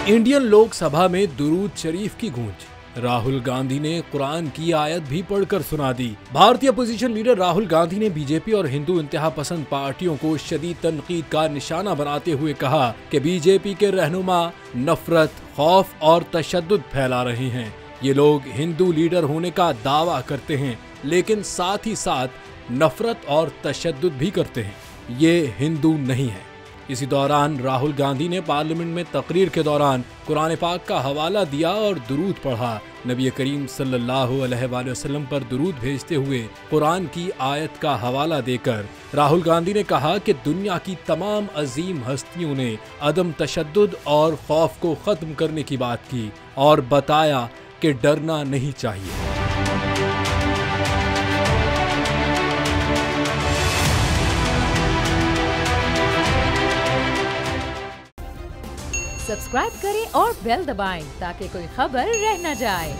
Indian Lok Sabha में दुरूद शरीफ की गूंज। राहुल गांधी ने कुरान की आयत भी पढ़कर सुना दी। भारतीय अपोजिशन लीडर राहुल गांधी ने बीजेपी और हिंदू इंतहा पसंद पार्टियों को शदीद तनकीद का निशाना बनाते हुए कहा कि बीजेपी के रहनुमा नफरत, खौफ और तशद्दुद फैला रहे हैं। ये लोग हिंदू लीडर होने का दावा करते हैं, लेकिन साथ ही साथ नफरत और तशद्दुद भी करते हैं। ये हिंदू नहीं है। इसी दौरान राहुल गांधी ने पार्लियामेंट में तकरीर के दौरान कुरान पाक का हवाला दिया और दुरूद पढ़ा। नबी करीम सल्लल्लाहु अलैहि वसल्लम पर दुरूद भेजते हुए कुरान की आयत का हवाला देकर राहुल गांधी ने कहा कि दुनिया की तमाम अजीम हस्तियों ने अदम तशद्दुद और खौफ को खत्म करने की बात की और बताया कि डरना नहीं चाहिए। सब्सक्राइब करें और बेल दबाएं ताकि कोई खबर रह न जाए।